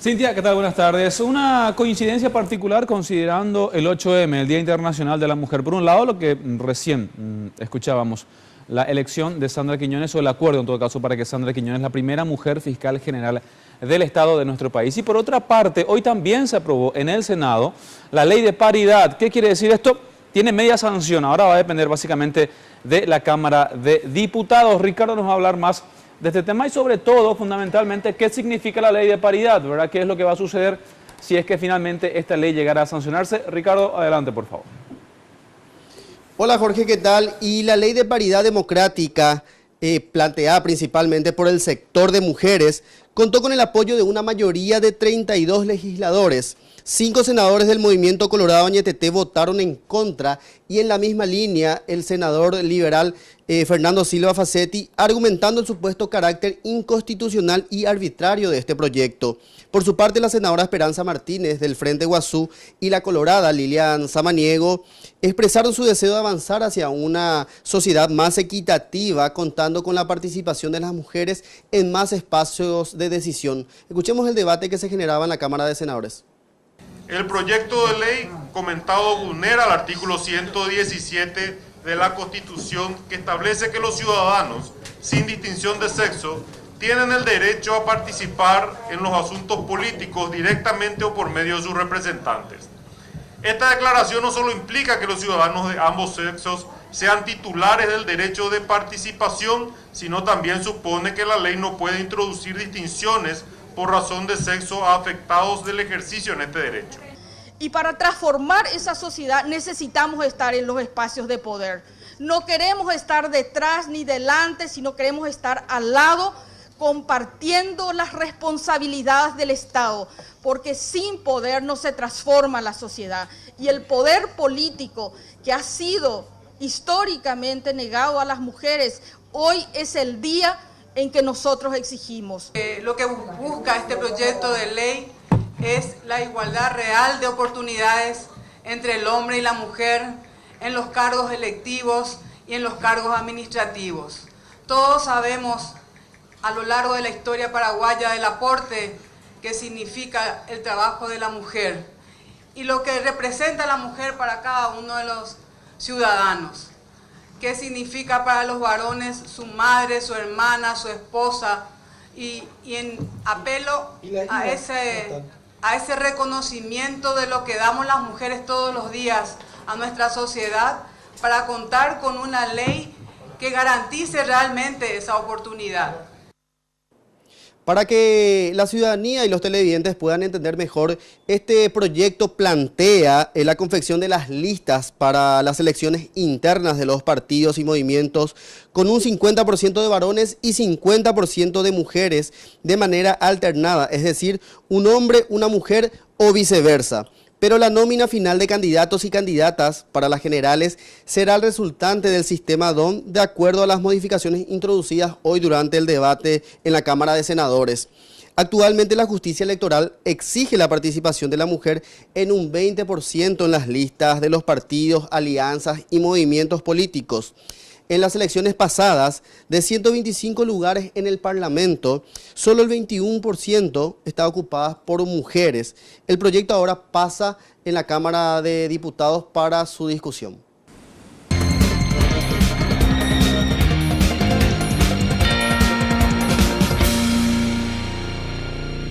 Cintia, ¿qué tal? Buenas tardes. Una coincidencia particular considerando el 8M, el Día Internacional de la Mujer. Por un lado, lo que recién escuchábamos, la elección de Sandra Quiñones, o el acuerdo en todo caso para que Sandra Quiñones, la primera mujer fiscal general del Estado de nuestro país. Y por otra parte, hoy también se aprobó en el Senado la ley de paridad. ¿Qué quiere decir esto? Tiene media sanción, ahora va a depender básicamente de la Cámara de Diputados. Ricardo nos va a hablar más de este tema y sobre todo, fundamentalmente, qué significa la ley de paridad, ¿verdad? ¿Qué es lo que va a suceder si es que finalmente esta ley llegara a sancionarse? Ricardo, adelante, por favor. Hola Jorge, ¿qué tal? Y la ley de paridad democrática, planteada principalmente por el sector de mujeres, contó con el apoyo de una mayoría de 32 legisladores. 5 senadores del Movimiento Colorado Añetete votaron en contra y en la misma línea el senador liberal Fernando Silva Facetti, argumentando el supuesto carácter inconstitucional y arbitrario de este proyecto. Por su parte, la senadora Esperanza Martínez del Frente Guazú y la colorada Lilian Samaniego expresaron su deseo de avanzar hacia una sociedad más equitativa, contando con la participación de las mujeres en más espacios de decisión. Escuchemos el debate que se generaba en la Cámara de Senadores. El proyecto de ley comentado vulnera el artículo 117 de la Constitución, que establece que los ciudadanos, sin distinción de sexo, tienen el derecho a participar en los asuntos políticos directamente o por medio de sus representantes. Esta declaración no solo implica que los ciudadanos de ambos sexos sean titulares del derecho de participación, sino también supone que la ley no puede introducir distinciones por razón de sexo a afectados del ejercicio en este derecho. Y para transformar esa sociedad necesitamos estar en los espacios de poder. No queremos estar detrás ni delante, sino queremos estar al lado, compartiendo las responsabilidades del Estado, porque sin poder no se transforma la sociedad. Y el poder político que ha sido históricamente negado a las mujeres, hoy es el día en que nosotros exigimos. Lo que busca este proyecto de ley es la igualdad real de oportunidades entre el hombre y la mujer en los cargos electivos y en los cargos administrativos. Todos sabemos a lo largo de la historia paraguaya el aporte que significa el trabajo de la mujer y lo que representa la mujer para cada uno de los ciudadanos. ¿Qué significa para los varones su madre, su hermana, su esposa? Y en apelo a ese reconocimiento de lo que damos las mujeres todos los días a nuestra sociedad para contar con una ley que garantice realmente esa oportunidad. Para que la ciudadanía y los televidentes puedan entender mejor, este proyecto plantea la confección de las listas para las elecciones internas de los partidos y movimientos con un 50% de varones y 50% de mujeres de manera alternada, es decir, un hombre, una mujer o viceversa. Pero la nómina final de candidatos y candidatas para las generales será el resultante del sistema DON de acuerdo a las modificaciones introducidas hoy durante el debate en la Cámara de Senadores. Actualmente la justicia electoral exige la participación de la mujer en un 20% en las listas de los partidos, alianzas y movimientos políticos. En las elecciones pasadas, de 125 lugares en el Parlamento, solo el 21% está ocupadas por mujeres. El proyecto ahora pasa en la Cámara de Diputados para su discusión.